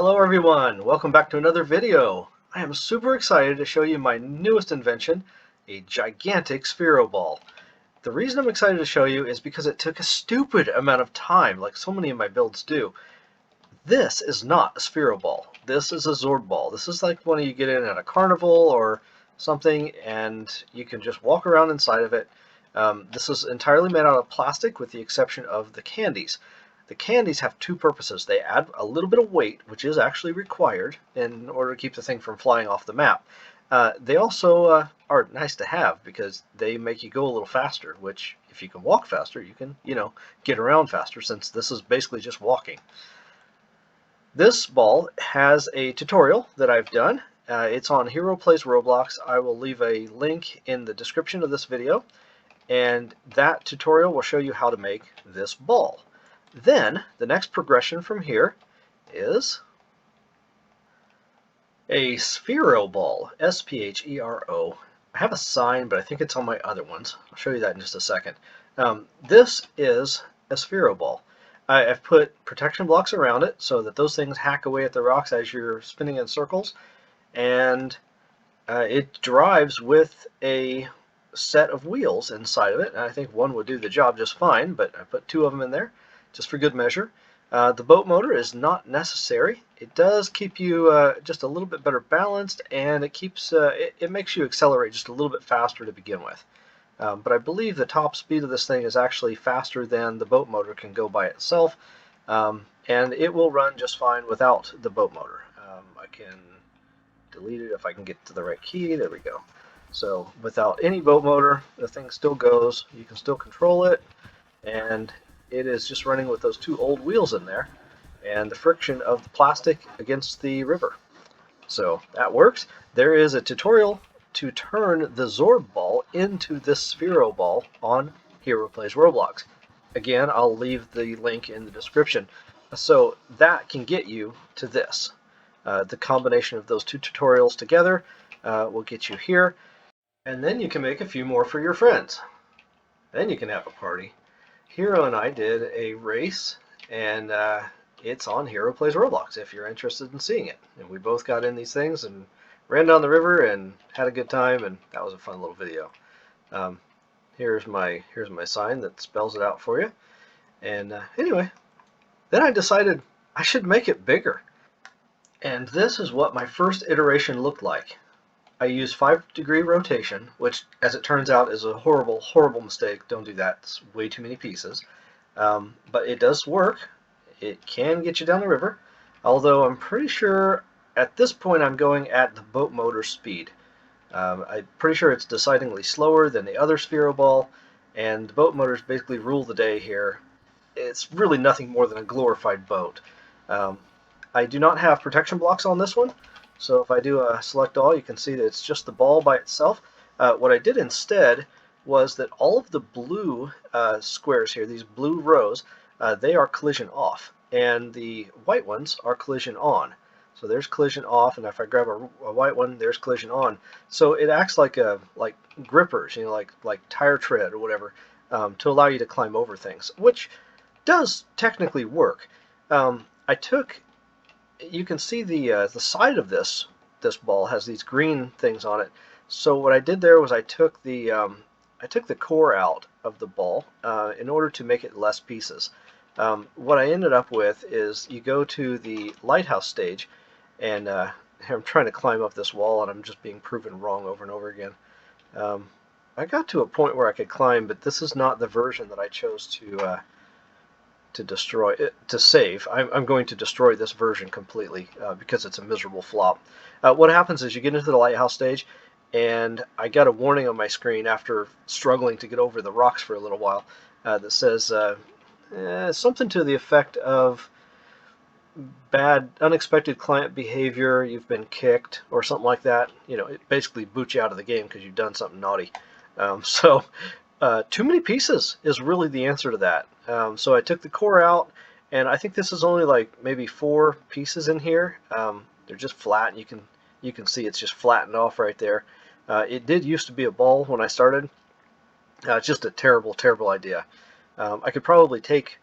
Hello everyone, welcome back to another video. I am super excited to show you my newest invention, a gigantic Sphero ball. The reason I'm excited to show you is because it took a stupid amount of time, like so many of my builds do. This is not a Sphero ball. This is a Zorb ball. This is like one you get in at a carnival or something, and you can just walk around inside of it. This is entirely made out of plastic with the exception of the candies. The candies have two purposes. They add a little bit of weight, which is actually required in order to keep the thing from flying off the map. They also are nice to have because they make you go a little faster, which if you can walk faster, you can, get around faster since this is basically just walking. This ball has a tutorial that I've done. It's on Hero Plays Roblox. I will leave a link in the description of this video, and that tutorial will show you how to make this ball. Then, the next progression from here is a Sphero ball, S-P-H-E-R-O. I have a sign, but I think it's on my other ones. I'll show you that in just a second. This is a Sphero ball. I've put protection blocks around it so that those things hack away at the rocks as you're spinning in circles, and it drives with a set of wheels inside of it. And I think one would do the job just fine, but I put two of them in there just for good measure. The boat motor is not necessary. It does keep you just a little bit better balanced, and it keeps it makes you accelerate just a little bit faster to begin with. But I believe the top speed of this thing is actually faster than the boat motor can go by itself, and it will run just fine without the boat motor. I can delete it if I can get to the right key. There we go. So without any boat motor, the thing still goes. You can still control it, and it is just running with those two old wheels in there and the friction of the plastic against the river. So that works. There is a tutorial to turn the Zorb ball into this Sphero ball on Hero Plays Roblox. Again, I'll leave the link in the description. So that can get you to this. The combination of those two tutorials together will get you here. And then you can make a few more for your friends. Then you can have a party. Hero and I did a race, and it's on Hero Plays Roblox if you're interested in seeing it. And we both got in these things and ran down the river and had a good time, and that was a fun little video. Here's my sign that spells it out for you. And anyway, then I decided I should make it bigger. And this is what my first iteration looked like. I used 5-degree rotation, which, as it turns out, is a horrible, horrible mistake. Don't do that. It's way too many pieces. But it does work. It can get you down the river, although I'm pretty sure at this point I'm going at the boat motor speed. I'm pretty sure it's decidedly slower than the other Sphero ball, and the boat motors basically rule the day here. It's really nothing more than a glorified boat. I do not have protection blocks on this one, so if I do a select all, you can see that it's just the ball by itself. What I did instead was that all of the blue squares here, these blue rows, they are collision off, and the white ones are collision on. So there's collision off, and if I grab a white one, there's collision on. So it acts like grippers, like tire tread or whatever, to allow you to climb over things, which does technically work. You can see the side of this ball has these green things on it. So what I did there was I took the core out of the ball in order to make it less pieces. What I ended up with is you go to the lighthouse stage, and I'm trying to climb up this wall, and I'm just being proven wrong over and over again. I got to a point where I could climb, but this is not the version that I chose to destroy it, to save. I'm going to destroy this version completely because it's a miserable flop. What happens is you get into the lighthouse stage, and I got a warning on my screen after struggling to get over the rocks for a little while that says something to the effect of bad, unexpected client behavior, you've been kicked, or something like that. It basically boots you out of the game because you've done something naughty. Too many pieces is really the answer to that. So I took the core out, and I think this is only like maybe 4 pieces in here. They're just flat, and you can see it's just flattened off right there. It did used to be a ball when I started. It's just a terrible, terrible idea. I could probably take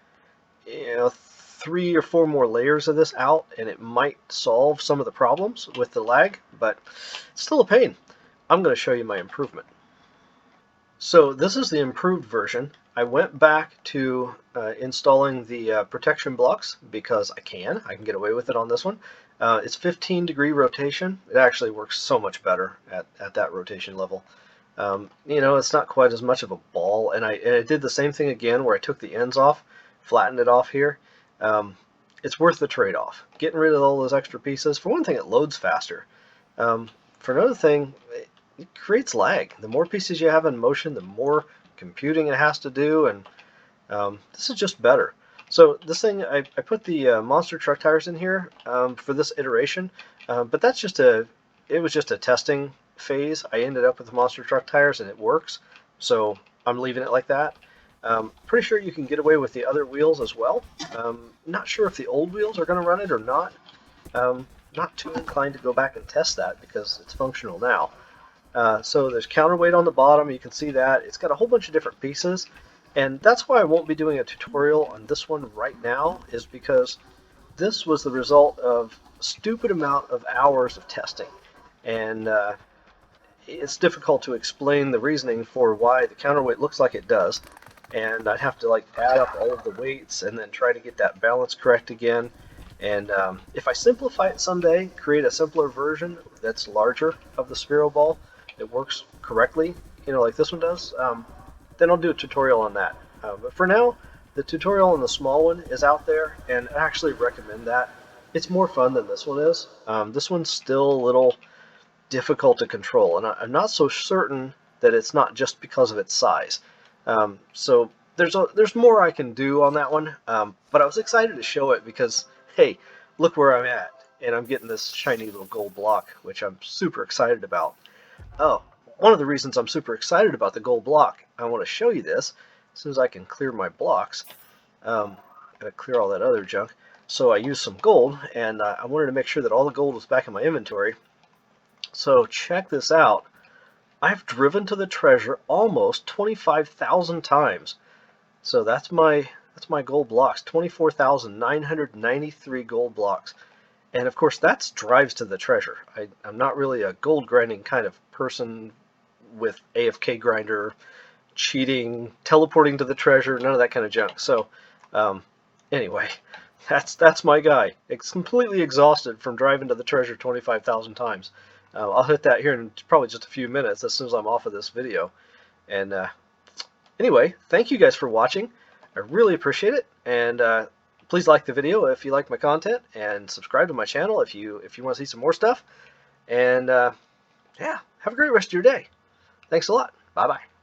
3 or 4 more layers of this out, and it might solve some of the problems with the lag, but it's still a pain. I'm going to show you my improvement. So this is the improved version. I went back to installing the protection blocks because I can get away with it on this one. It's 15-degree rotation. It actually works so much better at that rotation level. You know, it's not quite as much of a ball, and I did the same thing again where I took the ends off, flattened it off here. It's worth the trade-off. Getting rid of all those extra pieces. For one thing, it loads faster. For another thing, it creates lag. The more pieces you have in motion, the more computing it has to do, and this is just better. So this thing, I put the monster truck tires in here for this iteration, but that's just it was just a testing phase. I ended up with the monster truck tires and it works, so I'm leaving it like that. Pretty sure you can get away with the other wheels as well. Not sure if the old wheels are going to run it or not. Not too inclined to go back and test that because it's functional now. So there's counterweight on the bottom, you can see that. It's got a whole bunch of different pieces, and that's why I won't be doing a tutorial on this one right now, is because this was the result of a stupid amount of hours of testing. And it's difficult to explain the reasoning for why the counterweight looks like it does. And I'd have to like add up all of the weights and then try to get that balance correct again. And if I simplify it someday, create a simpler version that's larger of the Sphero ball, it works correctly, you know, like this one does, then I'll do a tutorial on that. But for now, the tutorial on the small one is out there, and I actually recommend that. It's more fun than this one is. This one's still a little difficult to control, and I'm not so certain that it's not just because of its size. So there's more I can do on that one, but I was excited to show it because, hey, look where I'm at, and I'm getting this shiny little gold block, which I'm super excited about. Oh, one of the reasons I'm super excited about the gold block, I want to show you this as soon as I can clear my blocks. Gotta clear all that other junk. So I used some gold, and I wanted to make sure that all the gold was back in my inventory. So check this out. I've driven to the treasure almost 25,000 times. So that's my gold blocks, 24,993 gold blocks. And of course that's drives to the treasure. I'm not really a gold grinding kind of person with AFK grinder, cheating, teleporting to the treasure, none of that kind of junk. So anyway, that's my guy. It's completely exhausted from driving to the treasure 25,000 times. I'll hit that here in probably just a few minutes as soon as I'm off of this video. And anyway, thank you guys for watching. I really appreciate it. And please like the video if you like my content, and subscribe to my channel if you want to see some more stuff. And yeah, have a great rest of your day. Thanks a lot. Bye-bye.